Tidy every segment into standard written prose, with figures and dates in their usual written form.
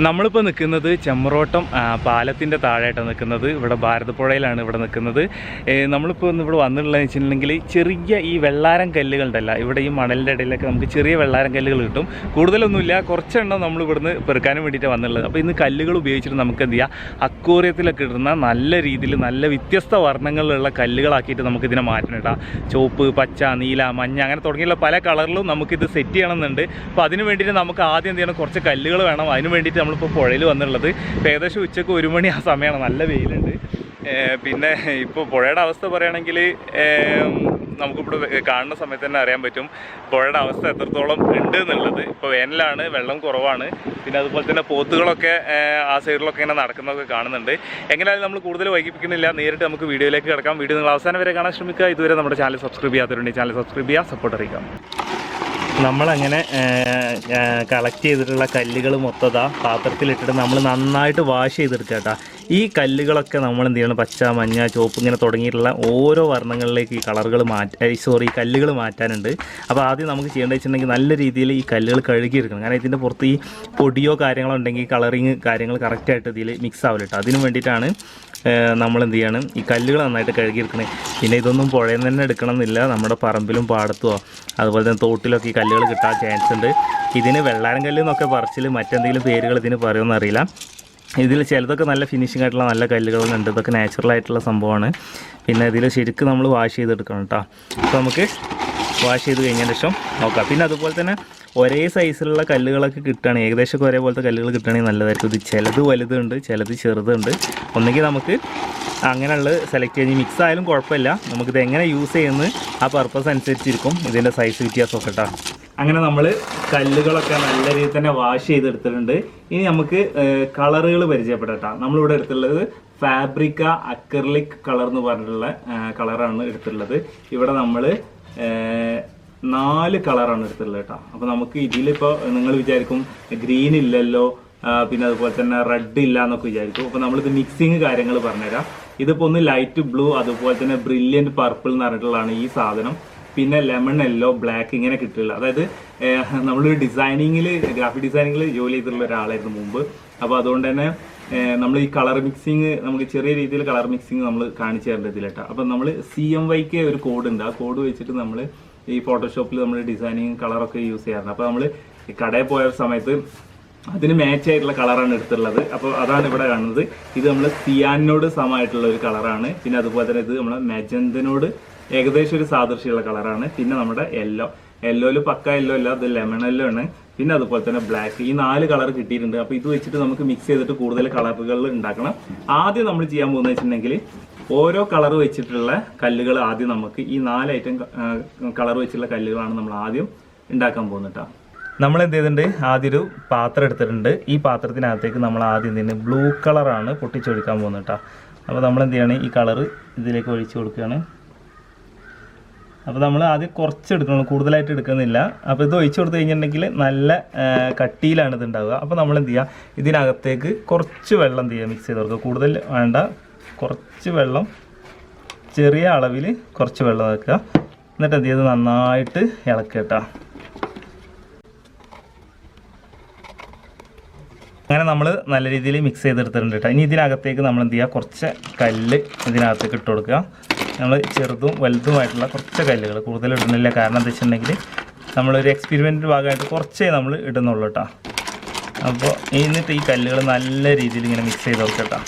നമ്മളിപ്പോൾ നിൽക്കുന്നത് ചെമ്പ്രോട്ടം പാലത്തിൻ്റെ താഴെയായിട്ടാണ് നിൽക്കുന്നത്. ഇവിടെ ഭാരതപ്പുഴയിലാണ് ഇവിടെ നിൽക്കുന്നത്. നമ്മളിപ്പോൾ ഇവിടെ വന്നിട്ടുള്ളതെന്ന് വെച്ചിട്ടുണ്ടെങ്കിൽ ചെറിയ ഈ വെള്ളാരം കല്ലുകളുണ്ടല്ല, ഇവിടെ ഈ മണലിൻ്റെ ഇടയിലൊക്കെ നമുക്ക് ചെറിയ വെള്ളാരം കല്ലുകൾ കിട്ടും. കൂടുതലൊന്നുമില്ല, കുറച്ചെണ്ണം നമ്മൾ ഇവിടുന്ന് പെറുക്കാനും വേണ്ടിയിട്ടാണ് വന്നുള്ളത്. അപ്പോൾ ഇന്ന് കല്ലുകൾ ഉപയോഗിച്ചിട്ട് നമുക്ക് എന്ത് ചെയ്യാം, അക്വേറിയത്തിലൊക്കെ ഇടുന്ന നല്ല രീതിയിൽ നല്ല വ്യത്യസ്ത വർണ്ണങ്ങളിലുള്ള കല്ലുകളാക്കിയിട്ട് നമുക്കിതിനെ മാറ്റണം കേട്ടോ. ചുവപ്പ്, പച്ച, നീല, മഞ്ഞ അങ്ങനെ തുടങ്ങിയുള്ള പല കളറിലും നമുക്കിത് സെറ്റ് ചെയ്യണമെന്നുണ്ട്. അപ്പോൾ അതിന് വേണ്ടിയിട്ട് നമുക്ക് ആദ്യം എന്ത് ചെയ്യണം, കുറച്ച് കല്ലുകൾ വേണം. അതിന് വേണ്ടിയിട്ട് നമ്മളിപ്പോൾ പുഴയിൽ വന്നിട്ടുള്ളത്. ഇപ്പോൾ ഏകദേശം ഉച്ചക്ക് 1 മണി ആ സമയമാണ്, നല്ല വെയിലുണ്ട്. പിന്നെ ഇപ്പോൾ പുഴയുടെ അവസ്ഥ പറയുകയാണെങ്കിൽ നമുക്കിവിടെ കാണുന്ന സമയത്ത് തന്നെ അറിയാൻ പറ്റും പുഴയുടെ അവസ്ഥ എത്രത്തോളം ഉണ്ട് എന്നുള്ളത്. ഇപ്പോൾ വേനലാണ്, വെള്ളം കുറവാണ്. പിന്നെ അതുപോലെ തന്നെ പോത്തുകളൊക്കെ ആ സൈഡിലൊക്കെ ഇങ്ങനെ നടക്കുന്നതൊക്കെ കാണുന്നുണ്ട്. എങ്ങനെയായാലും നമ്മൾ കൂടുതൽ വൈകിപ്പിക്കുന്നില്ല, നേരിട്ട് നമുക്ക് വീഡിയോയിലേക്ക് കിടക്കാം. വീഡിയോ നിങ്ങൾ അവസാനം വരെ കാണാൻ ശ്രമിക്കുക. ഇതുവരെ നമ്മുടെ ചാനൽ സബ്സ്ക്രൈബ് ചെയ്യാത്തവരുണ്ടെങ്കിൽ ചാനൽ സബ്സ്ക്രൈബ് ചെയ്യുക, സപ്പോർട്ട് അറിയിക്കാം. നമ്മളങ്ങനെ കളക്ട് ചെയ്തിട്ടുള്ള കല്ലുകൾ മൊത്തം പാത്രത്തിലിട്ടിട്ട് നമ്മൾ നന്നായിട്ട് വാഷ് ചെയ്തെടുക്കുക കേട്ടോ. ഈ കല്ലുകളൊക്കെ നമ്മൾ എന്ത് ചെയ്യണം, പച്ച, മഞ്ഞ, ചുവപ്പ് ഇങ്ങനെ തുടങ്ങിയിട്ടുള്ള ഓരോ വർണ്ണങ്ങളിലേക്ക് ഈ കല്ലുകൾ മാറ്റാനുണ്ട്. അപ്പോൾ ആദ്യം നമുക്ക് ചെയ്യേണ്ടത് വെച്ചിട്ടുണ്ടെങ്കിൽ നല്ല രീതിയിൽ ഈ കല്ലുകൾ കഴുകിയെടുക്കണം. കാരണം ഇതിൻ്റെ പുറത്ത് ഈ പൊടിയോ കാര്യങ്ങളോ ഉണ്ടെങ്കിൽ കളറിങ് കാര്യങ്ങൾ കറക്റ്റായിട്ട് ഇതിൽ മിക്സ് ആവില്ല കേട്ടോ. അതിന് വേണ്ടിയിട്ടാണ് നമ്മൾ എന്ത് ചെയ്യണം, ഈ കല്ലുകൾ നന്നായിട്ട് കഴുകിയെടുക്കണേ. പിന്നെ ഇതൊന്നും പുഴയിൽ നിന്ന് തന്നെ എടുക്കണം എന്നില്ല, നമ്മുടെ പറമ്പിലും പാടത്തുമോ അതുപോലെ തന്നെ തോട്ടിലൊക്കെ ഈ കല്ലുകൾ കിട്ടാൻ ചാൻസ് ഉണ്ട്. ഇതിന് വെള്ളാരം കല്ല് എന്നൊക്കെ പറച്ചിൽ മറ്റെന്തെങ്കിലും പേരുകൾ ഇതിന് പറയുമെന്ന് അറിയില്ല. ഇതിൽ ചിലതൊക്കെ നല്ല ഫിനിഷിംഗ് ആയിട്ടുള്ള നല്ല കല്ലുകളുണ്ട്, ഇതൊക്കെ നാച്ചുറലായിട്ടുള്ള സംഭവമാണ്. പിന്നെ ഇതിൽ ശരിക്കും നമ്മൾ വാഷ് ചെയ്തെടുക്കണം കേട്ടോ. അപ്പോൾ നമുക്ക് വാഷ് ചെയ്ത് കഴിഞ്ഞതിന് ശേഷം നോക്കാം. പിന്നെ അതുപോലെ തന്നെ ഒരേ സൈസിലുള്ള കല്ലുകളൊക്കെ കിട്ടുകയാണെങ്കിൽ, ഏകദേശമൊക്കെ ഒരേപോലത്തെ കല്ലുകൾ കിട്ടുകയാണെങ്കിൽ നല്ലതായിരിക്കും. ഇത് ചിലത് വലുതുണ്ട്, ചിലത് ചെറുതുണ്ട്. ഒന്നെങ്കിൽ നമുക്ക് അങ്ങനെയുള്ളത് സെലക്ട് ചെയ്ത് മിക്സ് ആയാലും കുഴപ്പമില്ല. നമുക്കിത് എങ്ങനെ യൂസ് ചെയ്യുന്നത് ആ പർപ്പസ് അനുസരിച്ചിരിക്കും ഇതിൻ്റെ സൈസ് വ്യത്യാസമൊക്കെ കേട്ടോ. അങ്ങനെ നമ്മൾ കല്ലുകളൊക്കെ നല്ല രീതിയിൽ തന്നെ വാഷ് ചെയ്തെടുത്തിട്ടുണ്ട്. ഇനി നമുക്ക് കളറുകൾ പരിചയപ്പെടാം. നമ്മളിവിടെ എടുത്തുള്ളത് ഫാബ്രിക്ക അക്രിലിക് കളർ എന്ന് പറഞ്ഞിട്ടുള്ള കളറാണ് എടുത്തിട്ടുള്ളത്. ഇവിടെ നമ്മൾ 4 കളറാണ് എടുത്തിട്ടുള്ളത് കേട്ടോ. അപ്പോൾ നമുക്ക് ഇതിലിപ്പോൾ നിങ്ങൾ വിചാരിക്കും ഗ്രീൻ ഇല്ലല്ലോ, പിന്നെ അതുപോലെ തന്നെ റെഡ് ഇല്ല എന്നൊക്കെ വിചാരിക്കും. അപ്പോൾ നമ്മളിത് മിക്സിങ് കാര്യങ്ങൾ പറഞ്ഞുതരാം. ഇതിപ്പോൾ ഒന്ന് ലൈറ്റ് ബ്ലൂ, അതുപോലെ തന്നെ ബ്രില്യൻറ്റ് പർപ്പിൾ എന്ന് പറഞ്ഞിട്ടുള്ളതാണ് ഈ സാധനം. പിന്നെ ലെമൺ യെല്ലോ, ബ്ലാക്ക് ഇങ്ങനെ കിട്ടില്ല. അതായത് നമ്മളൊരു ഗ്രാഫിക് ഡിസൈനിങ്ങിൽ ജോലി ചെയ്തിട്ടുള്ള ഒരാളായിരുന്നു മുമ്പ്. അപ്പോൾ അതുകൊണ്ട് തന്നെ നമ്മൾ ഈ കളർ മിക്സിങ്, നമുക്ക് ചെറിയ രീതിയിൽ കളർ മിക്സിങ് നമ്മൾ കാണിച്ചു തരേണ്ട ഇതിലേട്ടാ. അപ്പം നമ്മൾ CMYക്ക് ഒരു കോഡ് ഉണ്ട്. ആ കോഡ് വെച്ചിട്ട് നമ്മൾ ഈ ഫോട്ടോഷോപ്പിൽ നമ്മൾ ഡിസൈനിങ് കളറൊക്കെ യൂസ് ചെയ്യാറുണ്ട്. അപ്പോൾ നമ്മൾ ഈ കടയിൽ പോയ സമയത്ത് അതിന് മാച്ച് ആയിട്ടുള്ള കളറാണ് എടുത്തിട്ടുള്ളത്. അപ്പോൾ അതാണ് ഇവിടെ കാണുന്നത്. ഇത് നമ്മൾ സിയാനോട് സമമായിട്ടുള്ള ഒരു കളറാണ്. പിന്നെ അതുപോലെ തന്നെ ഇത് നമ്മൾ മെജന്തനോട് ഏകദേശം ഒരു സാദൃശ്യമുള്ള കളറാണ്. പിന്നെ നമ്മുടെ യെല്ലോയിൽ പക്ക യെല്ലോ അല്ല, അത് ലെമൺ യെല്ലോ ആണ്. പിന്നെ അതുപോലെ തന്നെ ബ്ലാക്ക്, ഈ 4 കളർ കിട്ടിയിട്ടുണ്ട്. അപ്പോൾ ഇത് വെച്ചിട്ട് നമുക്ക് മിക്സ് ചെയ്തിട്ട് കൂടുതൽ കളറുകൾ ഉണ്ടാക്കണം. ആദ്യം നമ്മൾ ചെയ്യാൻ പോകുന്നത് വെച്ചിട്ടുണ്ടെങ്കിൽ ഓരോ കളർ വെച്ചിട്ടുള്ള കല്ലുകൾ ആദ്യം നമുക്ക് ഈ 4 ഐറ്റം കളർ വെച്ചിട്ടുള്ള കല്ലുകളാണ് നമ്മൾ ആദ്യം ഉണ്ടാക്കാൻ പോകുന്നത് കേട്ടോ. നമ്മൾ എന്ത് ചെയ്തിട്ടുണ്ട്, ആദ്യം ഒരു പാത്രം എടുത്തിട്ടുണ്ട്. ഈ പാത്രത്തിനകത്തേക്ക് നമ്മൾ ആദ്യം തന്നെ ബ്ലൂ കളറാണ് പൊട്ടിച്ചൊഴിക്കാൻ പോകുന്നത് കേട്ടോ. അപ്പോൾ നമ്മൾ എന്ത് ചെയ്യണം, ഈ കളറ് ഇതിലേക്ക് ഒഴിച്ച് കൊടുക്കുകയാണ്. അപ്പോൾ നമ്മൾ ആദ്യം കുറച്ച് എടുക്കണം, കൂടുതലായിട്ട് എടുക്കുന്നില്ല. അപ്പോൾ ഇത് ഒഴിച്ചു കൊടുത്തു കഴിഞ്ഞിട്ടുണ്ടെങ്കിൽ നല്ല കട്ടിയിലാണ് ഇത് ഉണ്ടാവുക. അപ്പോൾ നമ്മൾ എന്ത് ചെയ്യുക, ഇതിനകത്തേക്ക് കുറച്ച് വെള്ളം എന്ത് ചെയ്യുക, മിക്സ് ചെയ്ത് കൊടുക്കുക. കൂടുതൽ വേണ്ട, കുറച്ച് വെള്ളം, ചെറിയ അളവിൽ കുറച്ച് വെള്ളം വെക്കുക. എന്നിട്ട് എന്ത് ചെയ്ത് നന്നായിട്ട് ഇളക്കുക കേട്ടോ. അങ്ങനെ നമ്മൾ നല്ല രീതിയിൽ മിക്സ് ചെയ്തെടുത്തിട്ടുണ്ട് കേട്ടോ. ഇനി ഇതിനകത്തേക്ക് നമ്മൾ എന്ത് ചെയ്യുക, കുറച്ച് കല്ല് ഇതിനകത്തേക്ക് ഇട്ട് കൊടുക്കുക. നമ്മൾ ചെറുതും വലുതുമായിട്ടുള്ള കുറച്ച് കല്ലുകൾ, കൂടുതൽ ഇടുന്നില്ല. കാരണം എന്താ വെച്ചിട്ടുണ്ടെങ്കിൽ നമ്മളൊരു എക്സ്പെരിമെൻറ്റിൻ്റെ ഭാഗമായിട്ട് കുറച്ചേ നമ്മൾ ഇടുന്നുള്ളൂ കേട്ടോ. അപ്പോൾ എന്നിട്ട് ഈ കല്ലുകൾ നല്ല രീതിയിൽ ഇങ്ങനെ മിക്സ് ചെയ്ത് കൊടുക്കുക കേട്ടോ.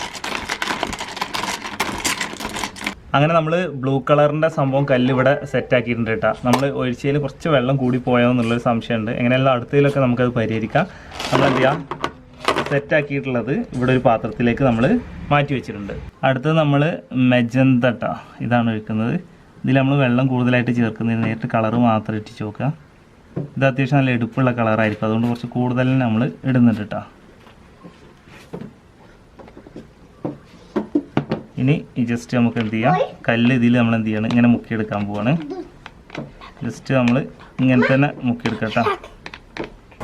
അങ്ങനെ നമ്മൾ ബ്ലൂ കളറിൻ്റെ സംഭവം കല്ല് ഇവിടെ സെറ്റാക്കിയിട്ടുണ്ട് കേട്ടോ. നമ്മൾ ഒഴിച്ചതിൽ കുറച്ച് വെള്ളം കൂടി പോയോ എന്നുള്ളൊരു സംശയമുണ്ട്. എങ്ങനെയല്ല അടുത്തതിലൊക്കെ നമുക്കത് പരിഹരിക്കാം. നമ്മൾ എന്ത് ചെയ്യാം, സെറ്റാക്കിയിട്ടുള്ളത് ഇവിടെ ഒരു പാത്രത്തിലേക്ക് നമ്മൾ മാറ്റി വെച്ചിട്ടുണ്ട്. അടുത്തത് നമ്മൾ മെജന്ത കേട്ടോ, ഇതാണ് ഒഴിക്കുന്നത്. ഇതിൽ നമ്മൾ വെള്ളം കൂടുതലായിട്ട് ചേർക്കുന്നതിന് നേരിട്ട് കളറ് മാത്രം ഇട്ടിച്ച് നോക്കുക. ഇത് അത്യാവശ്യം നല്ല എടുപ്പുള്ള കളറായിരിക്കും, അതുകൊണ്ട് കുറച്ച് കൂടുതൽ നമ്മൾ ഇടുന്നുണ്ട് കേട്ടോ. ഇനി ജസ്റ്റ് നമുക്ക് എന്ത് ചെയ്യാം, കല്ല് ഇതിൽ നമ്മൾ എന്ത് ചെയ്യണം, ഇങ്ങനെ മുക്കിയെടുക്കാൻ പോവാണ്. ജസ്റ്റ് നമ്മൾ ഇങ്ങനെ തന്നെ മുക്കിയെടുക്കാം കേട്ടോ.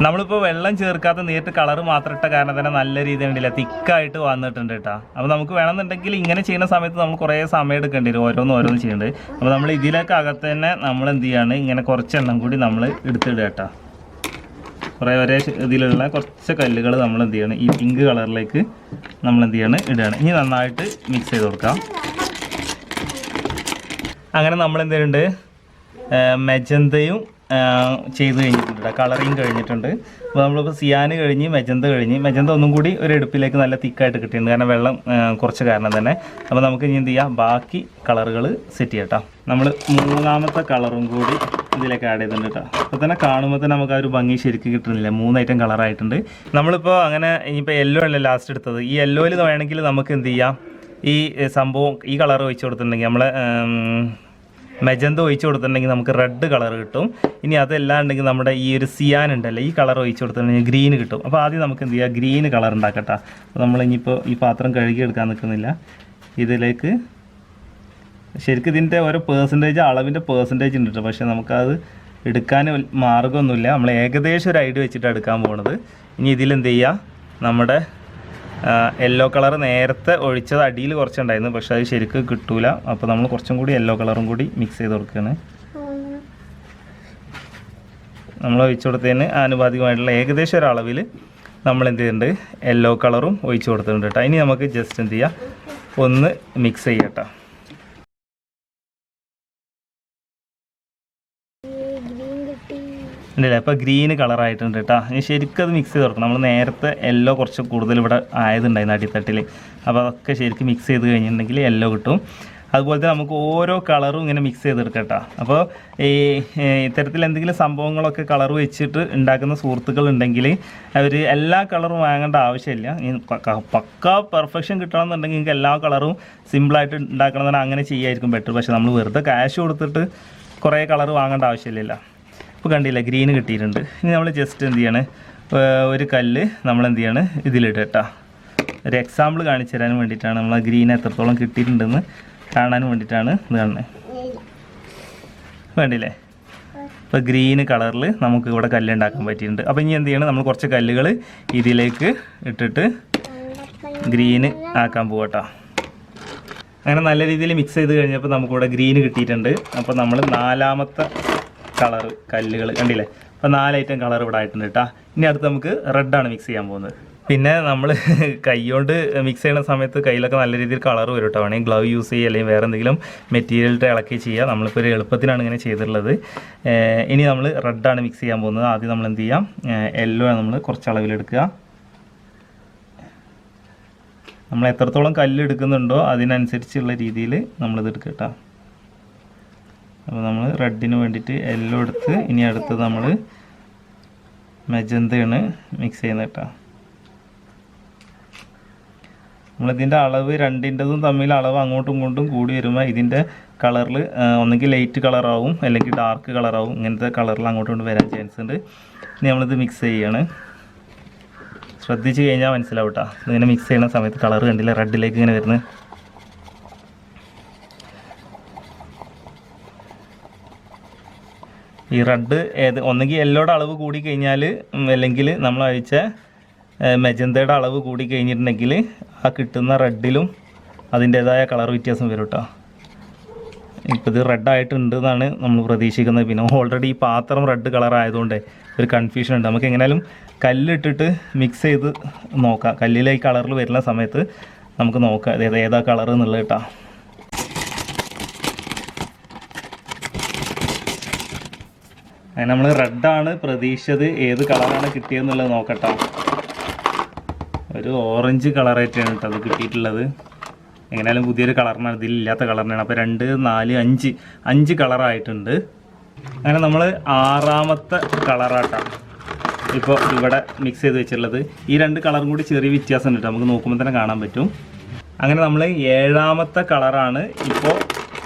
നമ്മളിപ്പോൾ വെള്ളം ചേർക്കാത്ത നേരിട്ട് കളറ് മാത്രം ഇട്ട കാരണം തന്നെ നല്ല രീതിയിൽ ഉണ്ടല്ല തിക്കായിട്ട് വന്നിട്ടുണ്ട് കേട്ടോ. അപ്പോൾ നമുക്ക് വേണമെന്നുണ്ടെങ്കിൽ ഇങ്ങനെ ചെയ്യുന്ന സമയത്ത് നമ്മൾ കുറേ സമയം എടുക്കേണ്ടി വരും, ഓരോന്ന് ചെയ്യേണ്ടത്. അപ്പോൾ നമ്മൾ ഇതിലേക്ക് അകത്ത് തന്നെ നമ്മൾ എന്ത് ചെയ്യാണ്, ഇങ്ങനെ കുറച്ചെണ്ണം കൂടി നമ്മൾ എടുത്തിടുക കേട്ടോ. ഒരേ ഇതിലുള്ള കുറച്ച് കല്ലുകൾ നമ്മൾ എന്ത് ചെയ്യണം, ഈ പിങ്ക് കളറിലേക്ക് നമ്മൾ എന്ത് ചെയ്യണം, ഇടുകയാണ്. ഇനി നന്നായിട്ട് മിക്സ് ചെയ്ത് കൊടുക്കാം. അങ്ങനെ നമ്മൾ എന്ത് ചെയ്യുന്നുണ്ട്, മെജന്തയും ചെയ്ത് കഴിഞ്ഞിട്ടുണ്ട്, കളറിങ് കഴിഞ്ഞിട്ടുണ്ട്. അപ്പോൾ നമ്മളിപ്പോൾ സിയാന് കഴിഞ്ഞ് മെജന്ത ഒന്നും കൂടി ഒരു എടുപ്പിലേക്ക് നല്ല തിക്കായിട്ട് കിട്ടിയിട്ടുണ്ട്, കാരണം വെള്ളം കുറച്ച് കാരണം തന്നെ. അപ്പോൾ നമുക്ക് ഇനി എന്ത് ചെയ്യാം, ബാക്കി കളറുകൾ സെറ്റ് ചെയ്യാം കേട്ടോ. നമ്മൾ മൂന്നാമത്തെ കളറും കൂടി ഇതിലേക്ക് ആഡ് ചെയ്തിട്ടുണ്ട് കേട്ടോ. അപ്പോൾ തന്നെ കാണുമ്പോൾ തന്നെ നമുക്ക് ആ ഒരു ഭംഗി ശരിക്കും കിട്ടുന്നില്ല. 3 ഐറ്റം കളറായിട്ടുണ്ട്. നമ്മളിപ്പോൾ അങ്ങനെ ഇനിയിപ്പോൾ യെല്ലോ അല്ലേ ലാസ്റ്റ് എടുത്തത്, ഈ യെല്ലോയിൽ വേണമെങ്കിൽ നമുക്ക് എന്ത് ചെയ്യാം, ഈ സംഭവം ഈ കളർ ഒഴിച്ച് കൊടുത്തിട്ടുണ്ടെങ്കിൽ നമ്മളെ മെജന്ത ഒഴിച്ച് കൊടുത്തിട്ടുണ്ടെങ്കിൽ നമുക്ക് റെഡ് കളർ കിട്ടും. ഇനി അതല്ലാണ്ടെങ്കിൽ നമ്മുടെ ഈ ഒരു സിയാൻ ഉണ്ടല്ലോ, ഈ കളർ ഒഴിച്ച് കൊടുത്തിട്ടുണ്ടെങ്കിൽ ഗ്രീൻ കിട്ടും. അപ്പോൾ ആദ്യം നമുക്ക് എന്ത് ചെയ്യാം, ഗ്രീൻ കളർ ഉണ്ടാക്കട്ടെ. അപ്പോൾ നമ്മളിനിയിപ്പോൾ ഈ പാത്രം കഴുകി എടുക്കാൻ നിൽക്കുന്നില്ല, ഇതിലേക്ക് ശരിക്കും ഇതിൻ്റെ ഓരോ അളവിൻ്റെ പേഴ്സൻറ്റേജ് ഉണ്ട് കേട്ടോ. പക്ഷേ നമുക്കത് എടുക്കാൻ മാർഗ്ഗമൊന്നുമില്ല. നമ്മൾ ഏകദേശം ഒരു ഐഡിയ വെച്ചിട്ടാണ് എടുക്കാൻ പോകുന്നത്. ഇനി ഇതിലെന്ത് ചെയ്യുക, നമ്മുടെ യെല്ലോ കളർ നേരത്തെ ഒഴിച്ചത് അടിയിൽ കുറച്ചുണ്ടായിരുന്നു, പക്ഷെ അത് ശരിക്കും കിട്ടൂല. അപ്പോൾ നമ്മൾ കുറച്ചും കൂടി യെല്ലോ കളറും കൂടി മിക്സ് ചെയ്ത് കൊടുക്കുകയാണ്. നമ്മൾ ഒഴിച്ചു കൊടുത്തതിന് ആനുപാതികമായിട്ടുള്ള ഏകദേശം ഒരു അളവിൽ നമ്മൾ എന്ത് ചെയ്യുന്നുണ്ട്, യെല്ലോ കളറും ഒഴിച്ചു കൊടുത്തിട്ടുണ്ട് കേട്ടോ. ഇനി നമുക്ക് ജസ്റ്റ് എന്ത് ചെയ്യാം, ഒന്ന് മിക്സ് ചെയ്യാം കേട്ടോ. ഉണ്ടല്ലേ, അപ്പോൾ ഗ്രീൻ കളറായിട്ടുണ്ട് കേട്ടോ. ഇനി ശരിക്കും അത് മിക്സ് ചെയ്ത് കൊടുക്കണം. നമ്മൾ നേരത്തെ യെല്ലോ കുറച്ച് കൂടുതൽ ഇവിടെ ആയതുണ്ടായിരുന്നു അടിത്തട്ടിൽ, അപ്പോൾ അതൊക്കെ ശരിക്കും മിക്സ് ചെയ്ത് കഴിഞ്ഞിട്ടുണ്ടെങ്കിൽ യെല്ലോ കിട്ടും. അതുപോലെ തന്നെ നമുക്ക് ഓരോ കളറും ഇങ്ങനെ മിക്സ് ചെയ്തെടുക്കാം കേട്ടോ. അപ്പോൾ ഈ ഇത്തരത്തിൽ എന്തെങ്കിലും സംഭവങ്ങളൊക്കെ കളർ വെച്ചിട്ട് ഉണ്ടാക്കുന്ന സുഹൃത്തുക്കളുണ്ടെങ്കിൽ അവർ എല്ലാ കളറും വാങ്ങേണ്ട ആവശ്യമില്ല. പക്കാ പെർഫെക്ഷൻ കിട്ടണമെന്നുണ്ടെങ്കിൽ നിങ്ങൾക്ക് എല്ലാ കളറും സിമ്പിളായിട്ട് ഉണ്ടാക്കണമെന്നുണ്ടെങ്കിൽ അങ്ങനെ ചെയ്യായിരിക്കും ബെറ്റർ. പക്ഷേ നമ്മൾ വെറുതെ ക്യാഷ് കൊടുത്തിട്ട് കുറേ കളർ വാങ്ങേണ്ട ആവശ്യമില്ല. ഇപ്പോൾ കണ്ടില്ല, ഗ്രീൻ കിട്ടിയിട്ടുണ്ട്. ഇനി നമ്മൾ ജസ്റ്റ് എന്ത് ചെയ്യാണ്, ഒരു കല്ല് നമ്മൾ എന്ത് ചെയ്യാണ് ഇതിലിട്ട് കേട്ടോ. ഒരു എക്സാമ്പിൾ കാണിച്ചു തരാൻ വേണ്ടിയിട്ടാണ്, നമ്മൾ ആ ഗ്രീൻ എത്രത്തോളം കിട്ടിയിട്ടുണ്ടെന്ന് കാണാൻ വേണ്ടിയിട്ടാണ് ഇത് കാണുന്നത്. വേണ്ടില്ലേ, ഇപ്പോൾ ഗ്രീൻ കളറിൽ നമുക്ക് ഇവിടെ കല്ലുണ്ടാക്കാൻ പറ്റിയിട്ടുണ്ട്. അപ്പോൾ ഇനി എന്ത് ചെയ്യണം, നമ്മൾ കുറച്ച് കല്ലുകൾ ഇതിലേക്ക് ഇട്ടിട്ട് ഗ്രീൻ ആക്കാൻ പോകട്ടോ. അങ്ങനെ നല്ല രീതിയിൽ മിക്സ് ചെയ്ത് കഴിഞ്ഞപ്പോൾ നമുക്കിവിടെ ഗ്രീൻ കിട്ടിയിട്ടുണ്ട്. അപ്പോൾ നമ്മൾ 4ാമത്തെ കളർ കല്ലുകൾ കണ്ടില്ലേ, അപ്പോൾ 4 ഐറ്റം കളർ ഇവിടെ ആയിട്ടുണ്ട് കേട്ടോ. ഇനി അടുത്ത് നമുക്ക് റെഡാണ് മിക്സ് ചെയ്യാൻ പോകുന്നത്. പിന്നെ നമ്മൾ കൈകൊണ്ട് മിക്സ് ചെയ്യുന്ന സമയത്ത് കയ്യിലൊക്കെ നല്ല രീതിയിൽ കളർ വരും കേട്ടോ. വേണമെങ്കിൽ ഗ്ലൗ യൂസ് ചെയ്യുക, അല്ലെങ്കിൽ വേറെ എന്തെങ്കിലും മെറ്റീരിയലിട്ട് ഇളക്കി ചെയ്യുക. നമ്മളിപ്പോൾ ഒരു എളുപ്പത്തിനാണ് ഇങ്ങനെ ചെയ്തിട്ടുള്ളത്. ഇനി നമ്മൾ റെഡാണ് മിക്സ് ചെയ്യാൻ പോകുന്നത്. ആദ്യം നമ്മൾ എന്ത് ചെയ്യാം, യെല്ലോ നമ്മൾ കുറച്ച് അളവിലെടുക്കുക. നമ്മൾ എത്രത്തോളം കല്ല് എടുക്കുന്നുണ്ടോ അതിനനുസരിച്ചുള്ള രീതിയിൽ നമ്മളിത് എടുക്കുക കേട്ടോ. അപ്പോൾ നമ്മൾ റെഡിന് വേണ്ടിയിട്ട് യെല്ലോ എടുത്ത്, ഇനി അടുത്തത് നമ്മൾ മെജന്തയാണ് മിക്സ് ചെയ്യുന്നത് കേട്ടോ. നമ്മളിതിൻ്റെ അളവ് രണ്ടിൻ്റെതും തമ്മിൽ അളവ് അങ്ങോട്ടും ഇങ്ങോട്ടും കൂടി വരുമ്പോൾ ഇതിൻ്റെ കളറിൽ ഒന്നെങ്കിൽ ലൈറ്റ് കളറാവും അല്ലെങ്കിൽ ഡാർക്ക് കളറാവും. ഇങ്ങനത്തെ കളറിൽ അങ്ങോട്ടും ഇങ്ങോട്ടും വരാൻ ചാൻസ് ഉണ്ട്. ഇനി നമ്മളിത് മിക്സ് ചെയ്യാണ്. ശ്രദ്ധിച്ച് കഴിഞ്ഞാൽ മനസ്സിലാവും കേട്ടോ. ഇതിങ്ങനെ മിക്സ് ചെയ്യുന്ന സമയത്ത് കളർ കണ്ടില്ല, റെഡിലേക്ക് ഇങ്ങനെ വരുന്നത്. ഈ റെഡ് ഒന്നെങ്കിൽ യെല്ലോയുടെ അളവ് കൂടി കഴിഞ്ഞാൽ, അല്ലെങ്കിൽ നമ്മൾ അഴിച്ച മെജന്തയുടെ അളവ് കൂടി കഴിഞ്ഞിട്ടുണ്ടെങ്കിൽ ആ കിട്ടുന്ന റെഡിലും അതിൻ്റേതായ കളർ വ്യത്യാസം വരും കേട്ടോ. ഇപ്പോൾ ഇത് റെഡായിട്ടുണ്ട് എന്നാണ് നമ്മൾ പ്രതീക്ഷിക്കുന്നത്. പിന്നെ ഓൾറെഡി ഈ പാത്രം റെഡ് കളർ ആയതുകൊണ്ട് ഒരു കൺഫ്യൂഷൻ ഉണ്ട്. നമുക്ക് എങ്ങനെയാലും കല്ലിട്ടിട്ട് മിക്സ് ചെയ്ത് നോക്കാം. കല്ലിലെ ഈ കളറിൽ വരുന്ന സമയത്ത് നമുക്ക് നോക്കാം ഏതാ കളർ എന്നുള്ളത് കേട്ടോ. അങ്ങനെ നമ്മൾ റെഡാണ് പ്രതീക്ഷിച്ചത്, ഏത് കളറാണ് കിട്ടിയതെന്നുള്ളത് നോക്കട്ടോ. ഒരു ഓറഞ്ച് കളറായിട്ടാണ് കേട്ടോ അത് കിട്ടിയിട്ടുള്ളത്. എങ്ങനെയാലും പുതിയൊരു കളറിനാണ്, ഇതിലില്ലാത്ത കളറിനാണ്. അപ്പോൾ 2, 4, 5 കളറായിട്ടുണ്ട്. അങ്ങനെ നമ്മൾ 6ാമത്തെ കളറാട്ടാണ് ഇപ്പോൾ ഇവിടെ മിക്സ് ചെയ്ത് വെച്ചിട്ടുള്ളത്. ഈ 2 കളറും കൂടി ചെറിയ വ്യത്യാസം ഉണ്ട്, നമുക്ക് നോക്കുമ്പോൾ തന്നെ കാണാൻ പറ്റും. അങ്ങനെ നമ്മൾ 7ാമത്തെ കളറാണ് ഇപ്പോൾ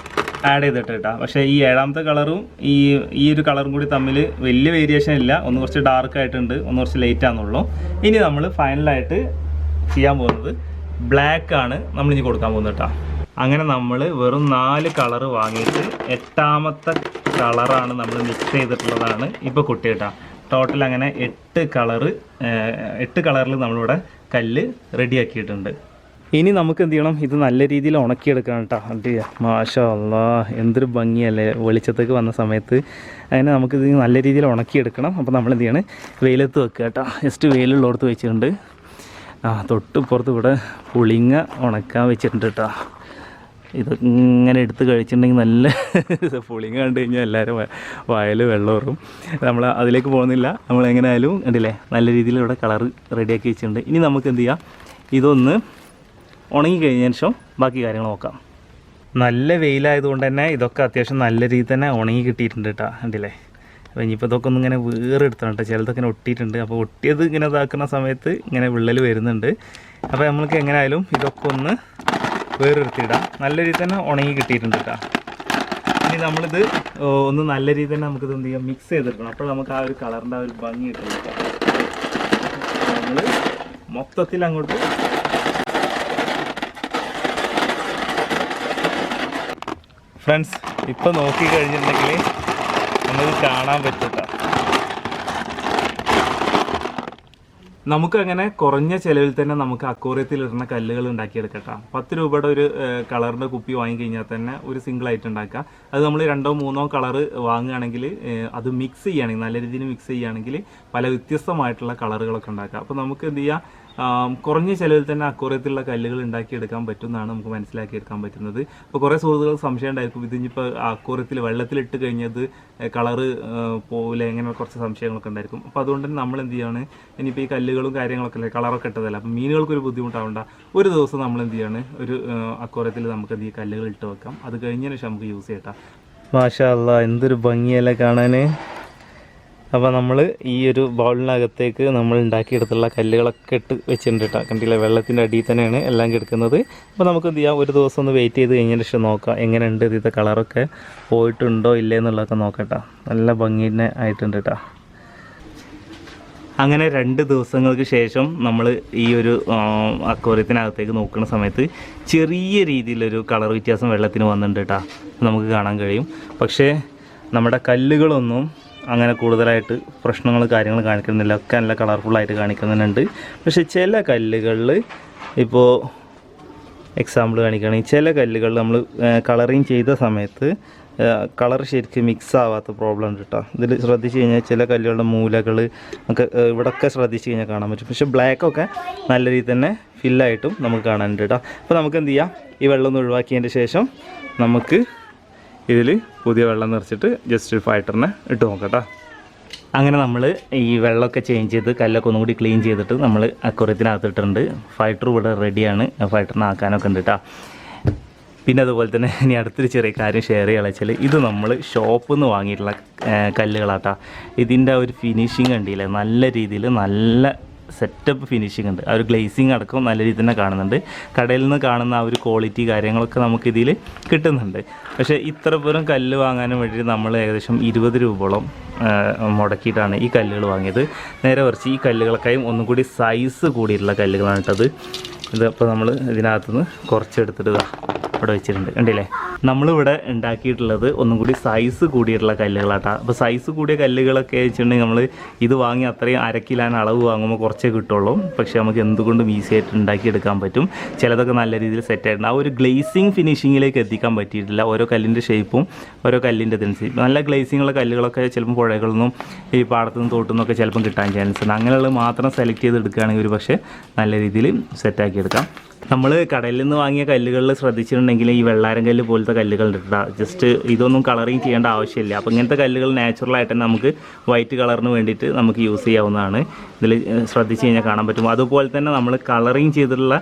ആഡ് ചെയ്തിട്ട് കേട്ടോ. പക്ഷേ ഈ 7ാമത്തെ കളറും ഈ ഒരു കളറും കൂടി തമ്മിൽ വലിയ വേരിയേഷൻ ഇല്ല. ഒന്ന് കുറച്ച് ഡാർക്ക് ആയിട്ടുണ്ട്, ഒന്ന് കുറച്ച് ലൈറ്റ് ആണെന്നുള്ളൂ. ഇനി നമ്മൾ ഫൈനലായിട്ട് ചെയ്യാൻ പോകുന്നത് ബ്ലാക്ക് ആണ് നമ്മളിനി കൊടുക്കാൻ പോകുന്നത് കേട്ടോ. അങ്ങനെ നമ്മൾ വെറും 4 കളറ് വാങ്ങിയിട്ട് 8ാമത്തെ കളറാണ് നമ്മൾ മിക്സ് ചെയ്തിട്ടുള്ളതാണ് ഇപ്പോൾ കുട്ടി കേട്ടോ. ടോട്ടൽ അങ്ങനെ 8 കളറിൽ നമ്മളിവിടെ കല്ല് റെഡിയാക്കിയിട്ടുണ്ട്. ഇനി നമുക്ക് എന്ത് ചെയ്യണം, ഇത് നല്ല രീതിയിൽ ഉണക്കിയെടുക്കണം കേട്ടോ. അടി മാഷാ അല്ലാ, എന്തൊരു ഭംഗിയല്ലേ വെളിച്ചത്തേക്ക് വന്ന സമയത്ത്. അങ്ങനെ നമുക്കിത് നല്ല രീതിയിൽ ഉണക്കിയെടുക്കണം. അപ്പോൾ നമ്മൾ എന്ത് ചെയ്യണം, വെയിലത്ത് വെക്കുക കേട്ടോ. ജസ്റ്റ് വെയിലുള്ളടത്ത് വെച്ചിട്ടുണ്ട്. തൊട്ട് പുറത്ത് ഇവിടെ പുളിങ്ങ ഉണക്കാൻ വെച്ചിട്ടുണ്ട് കേട്ടോ. ഇങ്ങനെ എടുത്ത് കഴിച്ചിട്ടുണ്ടെങ്കിൽ നല്ല പുളിങ്ങ കണ്ടു കഴിഞ്ഞാൽ എല്ലാവരും വായിൽ വെള്ളമൂറും. നമ്മൾ അതിലേക്ക് പോകുന്നില്ല. നമ്മൾ എങ്ങനെയായാലും കണ്ടില്ലേ നല്ല രീതിയിൽ ഇവിടെ കളറ് റെഡിയാക്കി വെച്ചിട്ടുണ്ട്. ഇനി നമുക്ക് എന്ത് ചെയ്യാം, ഇതൊന്ന് ഉണങ്ങി കഴിഞ്ഞതിന് ശേഷം ബാക്കി കാര്യങ്ങൾ നോക്കാം. നല്ല വെയിലായതുകൊണ്ട് തന്നെ ഇതൊക്കെ അത്യാവശ്യം നല്ല രീതിയിൽ തന്നെ ഉണങ്ങി കിട്ടിയിട്ടുണ്ട് കേട്ടോ. കണ്ടില്ലേ. അപ്പോൾ ഇനിയിപ്പോൾ ഇതൊക്കെ ഒന്ന് ഇങ്ങനെ വേറെടുത്താണ് കേട്ടോ. ചിലതൊക്കെ ഇങ്ങനെ ഒട്ടിയിട്ടുണ്ട്. അപ്പോൾ ഒട്ടിയത് ഇങ്ങനെ ഇതാക്കുന്ന സമയത്ത് ഇങ്ങനെ വിള്ളൽ വരുന്നുണ്ട്. അപ്പോൾ നമ്മൾക്ക് എങ്ങനെയായാലും ഇതൊക്കെ ഒന്ന് വേറെടുത്തിടാം. നല്ല രീതിയിൽ തന്നെ ഉണങ്ങി കിട്ടിയിട്ടുണ്ട് കേട്ടോ. ഇനി നമ്മളിത് ഒന്ന് നല്ല രീതിയിൽ തന്നെ നമുക്കിത് എന്ത് ചെയ്യാം, മിക്സ് ചെയ്തെടുക്കണം. അപ്പോൾ നമുക്ക് ആ ഒരു കളറിൻ്റെ ആ ഒരു ഭംഗി കിട്ടും കേട്ടോ. നമ്മൾ മൊത്തത്തിൽ അങ്ങോട്ട് ഫ്രണ്ട്സ് ഇപ്പോൾ നോക്കി കഴിഞ്ഞിട്ടുണ്ടെങ്കിൽ നമുക്ക് കാണാൻ പറ്റും. നമുക്കങ്ങനെ കുറഞ്ഞ ചിലവിൽ തന്നെ നമുക്ക് അക്വേറിയത്തിൽ ഇടുന്ന കല്ലുകൾ ഉണ്ടാക്കിയെടുക്കട്ടോ. 10 രൂപയുടെ ഒരു കളറിൻ്റെ കുപ്പി വാങ്ങിക്കഴിഞ്ഞാൽ തന്നെ ഒരു സിംഗിൾ ആയിട്ട് ഉണ്ടാക്കുക. അത് നമ്മൾ 2 or 3 കളറ് വാങ്ങുകയാണെങ്കിൽ അത് മിക്സ് ചെയ്യുകയാണെങ്കിൽ, നല്ല രീതിയിൽ മിക്സ് ചെയ്യുകയാണെങ്കിൽ പല വ്യത്യസ്തമായിട്ടുള്ള കളറുകളൊക്കെ ഉണ്ടാക്കുക. അപ്പോൾ നമുക്ക് എന്ത് ചെയ്യാം, കുറഞ്ഞ ചിലവിൽ തന്നെ അക്വേറിയത്തിലുള്ള കല്ലുകൾ ഉണ്ടാക്കിയെടുക്കാൻ പറ്റുമെന്നാണ് നമുക്ക് മനസ്സിലാക്കിയെടുക്കാൻ പറ്റുന്നത്. അപ്പോൾ കുറേ സുഹൃത്തുക്കൾ സംശയം ഉണ്ടായിരിക്കും, ഇതിപ്പോൾ അക്വേറിയത്തിൽ വെള്ളത്തിലിട്ട് കഴിഞ്ഞത് കളറ് പോവില്ല, എങ്ങനെ കുറച്ച് സംശയങ്ങളൊക്കെ ഉണ്ടായിരിക്കും. അപ്പോൾ അതുകൊണ്ട് തന്നെ നമ്മൾ എന്ത് ചെയ്യുകയാണ്, ഇനിയിപ്പോൾ ഈ കല്ലുകളും കാര്യങ്ങളൊക്കെ അല്ലേ കളറൊക്കെ ഇട്ടതല്ല, അപ്പോൾ മീനുകൾക്കൊരു ബുദ്ധിമുട്ടാവണ്ട. ഒരു ദിവസം നമ്മൾ എന്ത് ചെയ്യാണ്, ഒരു അക്വേറിയത്തിൽ നമുക്ക് എന്ത് ചെയ്യും, കല്ലുകൾ ഇട്ട് വെക്കാം. അത് കഴിഞ്ഞതിന് ശേഷം നമുക്ക് യൂസ് ചെയ്യട്ടാം. മാഷാ അല്ലാ, എന്തൊരു ഭംഗിയല്ലേ കാണാൻ. അപ്പോൾ നമ്മൾ ഈ ഒരു ബൗളിനകത്തേക്ക് നമ്മൾ ഉണ്ടാക്കിയെടുത്തുള്ള കല്ലുകളൊക്കെ ഇട്ട് വെച്ചിട്ടുണ്ട് കേട്ടോ. കണ്ടില്ല, വെള്ളത്തിൻ്റെ അടിയിൽ തന്നെയാണ് എല്ലാം കിടക്കുന്നത്. അപ്പോൾ നമുക്ക് എന്ത് ചെയ്യാം, ഒരു ദിവസം ഒന്ന് വെയിറ്റ് ചെയ്ത് കഴിഞ്ഞതിന് ശേഷം നോക്കാം എങ്ങനെയുണ്ട്, ഇതിൻ്റെ കളറൊക്കെ പോയിട്ടുണ്ടോ ഇല്ലേ എന്നുള്ളതൊക്കെ നോക്കട്ടോ. നല്ല ഭംഗി തന്നെ ആയിട്ടുണ്ട് കേട്ടോ. അങ്ങനെ 2 ദിവസങ്ങൾക്ക് ശേഷം നമ്മൾ ഈ ഒരു അക്വേറിയത്തിനകത്തേക്ക് നോക്കുന്ന സമയത്ത് ചെറിയ രീതിയിലൊരു കളർ വ്യത്യാസം വെള്ളത്തിന് വന്നിട്ടുണ്ട് കേട്ടോ. നമുക്ക് കാണാൻ കഴിയും. പക്ഷേ നമ്മുടെ കല്ലുകളൊന്നും അങ്ങനെ കൂടുതലായിട്ട് പ്രശ്നങ്ങൾ കാര്യങ്ങൾ കാണിക്കുന്നില്ല. ഒക്കെ നല്ല കളർഫുള്ളായിട്ട് കാണിക്കുന്നുണ്ട്. പക്ഷേ ചില കല്ലുകളിൽ, ഇപ്പോൾ എക്സാമ്പിൾ കാണിക്കുകയാണെങ്കിൽ, ചില കല്ലുകളിൽ നമ്മൾ കളറിങ് ചെയ്ത സമയത്ത് കളർ ശരിക്കും മിക്സ് ആവാത്ത പ്രോബ്ലം ഉണ്ട് കേട്ടോ. ഇതിൽ ശ്രദ്ധിച്ച് കഴിഞ്ഞാൽ ചില കല്ലുകളുടെ മൂലകൾ നമുക്ക് ഇവിടെയൊക്കെ ശ്രദ്ധിച്ച് കഴിഞ്ഞാൽ കാണാൻ പറ്റും. പക്ഷേ ബ്ലാക്കൊക്കെ നല്ല രീതിയിൽ തന്നെ ഫില്ലായിട്ടും നമുക്ക് കാണാനുണ്ട് കേട്ടോ. അപ്പോൾ നമുക്ക് എന്ത് ചെയ്യാം, ഈ വെള്ളം ഒന്ന് ഒഴിവാക്കിയതിൻ്റെ ശേഷം നമുക്ക് ഇതിൽ പുതിയ വെള്ളം നിറച്ചിട്ട് ജസ്റ്റ് ഫൈറ്ററിനെ ഇട്ട് നോക്കട്ടോ. അങ്ങനെ നമ്മൾ ഈ വെള്ളമൊക്കെ ചേഞ്ച് ചെയ്ത് കല്ലൊക്കെ ഒന്നും കൂടി ക്ലീൻ ചെയ്തിട്ട് നമ്മൾ അക്വേറിയത്തിനകത്ത് ഇട്ടിട്ടുണ്ട്. ഫൈറ്റർ ഇവിടെ റെഡിയാണ്. ഫൈറ്ററിനെ ആക്കാനൊക്കെ ഉണ്ട് കേട്ടോ. പിന്നെ അതുപോലെ തന്നെ ഇനി അടുത്തൊരു ചെറിയ കാര്യം ഷെയർ ചെയ്യാന്ന് വെച്ചാൽ, ഇത് നമ്മൾ ഷോപ്പിൽ നിന്ന് വാങ്ങിയിട്ടുള്ള കല്ലുകളാട്ടോ. ഇതിൻ്റെ ഒരു ഫിനിഷിങ് കണ്ടില്ലേ, നല്ല രീതിയിൽ നല്ല സെറ്റപ്പ് ഫിനിഷിംഗ് ഉണ്ട്. ആ ഒരു ഗ്ലേസിങ് അടക്കം നല്ല രീതിയിൽ തന്നെ കാണുന്നുണ്ട്. കടയിൽ നിന്ന് കാണുന്ന ആ ഒരു ക്വാളിറ്റി കാര്യങ്ങളൊക്കെ നമുക്കിതിൽ കിട്ടുന്നുണ്ട്. പക്ഷേ ഇത്ര പോലും കല്ല് വാങ്ങാനും വേണ്ടിയിട്ട് നമ്മൾ ഏകദേശം 20 രൂപയോളം മുടക്കിയിട്ടാണ് ഈ കല്ലുകൾ വാങ്ങിയത്. നേരെ മറിച്ച് ഈ കല്ലുകൾക്കായും ഒന്നും കൂടി സൈസ് കൂടിയിട്ടുള്ള കല്ലുകളാണ് കേട്ടത്. ഇതിപ്പോൾ നമ്മൾ ഇതിനകത്തുനിന്ന് കുറച്ചെടുത്തിട്ട് ഇവിടെ വെച്ചിട്ടുണ്ട്. കണ്ടില്ലേ, നമ്മളിവിടെ ഉണ്ടാക്കിയിട്ടുള്ളത് ഒന്നും കൂടി സൈസ് കൂടിയിട്ടുള്ള കല്ലുകളാട്ടോ. അപ്പോൾ സൈസ് കൂടിയ കല്ലുകളൊക്കെ വെച്ചിട്ടുണ്ടെങ്കിൽ നമ്മൾ ഇത് വാങ്ങി അത്രയും 1/2 കിലോ അളവ് വാങ്ങുമ്പോൾ കുറച്ചേ കിട്ടുള്ളൂ. പക്ഷേ നമുക്ക് എന്തുകൊണ്ടും ഈസി ആയിട്ട് ഉണ്ടാക്കിയെടുക്കാൻ പറ്റും. ചിലതൊക്കെ നല്ല രീതിയിൽ സെറ്റായിട്ടുണ്ട്. ആ ഒരു ഗ്ലേസിങ് ഫിനിഷിങ്ങിലേക്ക് എത്തിക്കാൻ പറ്റിയിട്ടില്ല. ഓരോ കല്ലിൻ്റെ ഷേപ്പും ഓരോ കല്ലിൻ്റെ ഇതനുസരിച്ച് നല്ല ഗ്ലേസിങ്ങുള്ള കല്ലുകളൊക്കെ ചിലപ്പോൾ പുഴകളിൽ നിന്നും ഈ പാടത്തുനിന്നും തോട്ടുനിന്നൊക്കെ ചിലപ്പം കിട്ടാൻ ചാൻസ് ഉണ്ട്. അങ്ങനെയുള്ളത് മാത്രം സെലക്ട് ചെയ്ത് എടുക്കുകയാണെങ്കിൽ ഒരു പക്ഷേ നല്ല രീതിയിൽ സെറ്റാക്കിയെടുക്കാം. നമ്മൾ കടയിൽ നിന്ന് വാങ്ങിയ കല്ലുകളിൽ ശ്രദ്ധിച്ചിട്ടുണ്ടെങ്കിൽ ഈ വെള്ളാരം കല്ല് പോലത്തെ കല്ലുകൾ ഉണ്ട്. ജസ്റ്റ് ഇതൊന്നും കളറിങ് ചെയ്യേണ്ട ആവശ്യമില്ല. അപ്പോൾ ഇങ്ങനത്തെ കല്ലുകൾ നാച്ചുറലായിട്ട് തന്നെ നമുക്ക് വൈറ്റ് കളറിന് വേണ്ടിയിട്ട് നമുക്ക് യൂസ് ചെയ്യാവുന്നതാണ്. ഇതിൽ ശ്രദ്ധിച്ച് കഴിഞ്ഞാൽ കാണാൻ പറ്റും. അതുപോലെ തന്നെ നമ്മൾ കളറിങ് ചെയ്തിട്ടുള്ള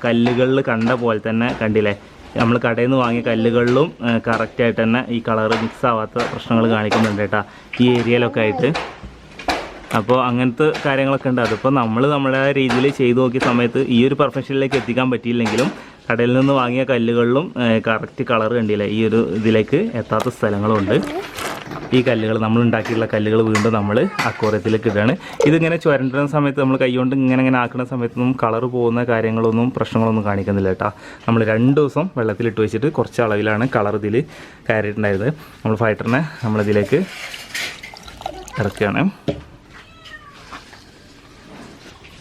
കല്ലുകളിൽ കണ്ട പോലെ തന്നെ കണ്ടില്ലേ, നമ്മൾ കടയിൽ നിന്ന് വാങ്ങിയ കല്ലുകളിലും കറക്റ്റായിട്ട് തന്നെ ഈ കളറ് മിക്സ് ആവാത്ത പ്രശ്നങ്ങൾ കാണിക്കുന്നുണ്ട് കേട്ടോ, ഈ ഏരിയയിലൊക്കെ ആയിട്ട്. അപ്പോൾ അങ്ങനത്തെ കാര്യങ്ങളൊക്കെ ഉണ്ട്. അതിപ്പോൾ നമ്മുടെ രീതിയിൽ ചെയ്തു നോക്കിയ സമയത്ത് ഈ ഒരു പെർഫെക്ഷനിലേക്ക് എത്തിക്കാൻ പറ്റിയില്ലെങ്കിലും കടയിൽ നിന്ന് വാങ്ങിയ കല്ലുകളിലും കറക്റ്റ് കളർ കണ്ടില്ല, ഈ ഒരു ഇതിലേക്ക് എത്താത്ത സ്ഥലങ്ങളുണ്ട്. ഈ കല്ലുകൾ നമ്മൾ ഉണ്ടാക്കിയിട്ടുള്ള കല്ലുകൾ വീണ്ടും നമ്മൾ അക്വേറിയത്തിലേക്ക് ഇടുകയാണ്. ഇതിങ്ങനെ ചുരണ്ടുന്ന സമയത്ത് നമ്മൾ കൈകൊണ്ട് ഇങ്ങനെ ആക്കുന്ന സമയത്തൊന്നും കളർ പോകുന്ന കാര്യങ്ങളൊന്നും പ്രശ്നങ്ങളൊന്നും കാണിക്കുന്നില്ല കേട്ടോ. നമ്മൾ 2 ദിവസം വെള്ളത്തിലിട്ട് വെച്ചിട്ട് കുറച്ച് അളവിലാണ് കളർ ഇതിൽ കയറിയിട്ടുണ്ടായത്. നമ്മൾ ഫൈറ്ററിനെ നമ്മളിതിലേക്ക് ഇറക്കുകയാണ്.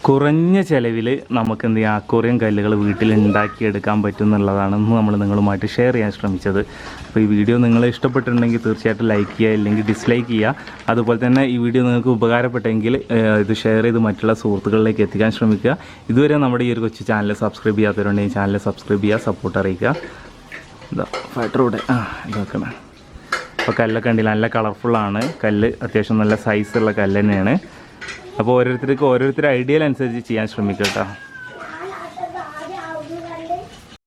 കുറഞ്ഞ ചിലവിൽ നമുക്ക് എന്ത് ചെയ്യാം അക്വേറിയം കല്ലുകൾ വീട്ടിൽ ഉണ്ടാക്കിയെടുക്കാൻ പറ്റും എന്നുള്ളതാണ് ഇന്ന് നമ്മൾ നിങ്ങളുമായിട്ട് ഷെയർ ചെയ്യാൻ ശ്രമിച്ചത്. അപ്പോൾ ഈ വീഡിയോ നിങ്ങൾ ഇഷ്ടപ്പെട്ടിട്ടുണ്ടെങ്കിൽ തീർച്ചയായിട്ടും ലൈക്ക് ചെയ്യുക, ഇല്ലെങ്കിൽ ഡിസ്ലൈക്ക് ചെയ്യുക. അതുപോലെ തന്നെ ഈ വീഡിയോ നിങ്ങൾക്ക് ഉപകാരപ്പെട്ടെങ്കിൽ ഇത് ഷെയർ ചെയ്ത് മറ്റുള്ള സുഹൃത്തുക്കളിലേക്ക് എത്തിക്കാൻ ശ്രമിക്കുക. ഇതുവരെ നമ്മുടെ ഈ ഒരു കൊച്ചു ചാനൽ സബ്സ്ക്രൈബ് ചെയ്യാത്തവരുണ്ടെങ്കിൽ ചാനൽ സബ്സ്ക്രൈബ് ചെയ്യുക, സപ്പോർട്ട് അറിയിക്കുക. ഇതാ ഫൈറ്ററൂടെ ഇതാക്കണേ. അപ്പോൾ കല്ലൊക്കെ ഉണ്ടല്ലോ, നല്ല കളർഫുള്ളാണ് കല്ല്, അത്യാവശ്യം നല്ല സൈസുള്ള കല്ല് തന്നെയാണ്. അപ്പോൾ ഓരോരുത്തർക്ക് ഐഡിയയിൽ അനുസരിച്ച് ചെയ്യാൻ ശ്രമിക്കുക കേട്ടോ.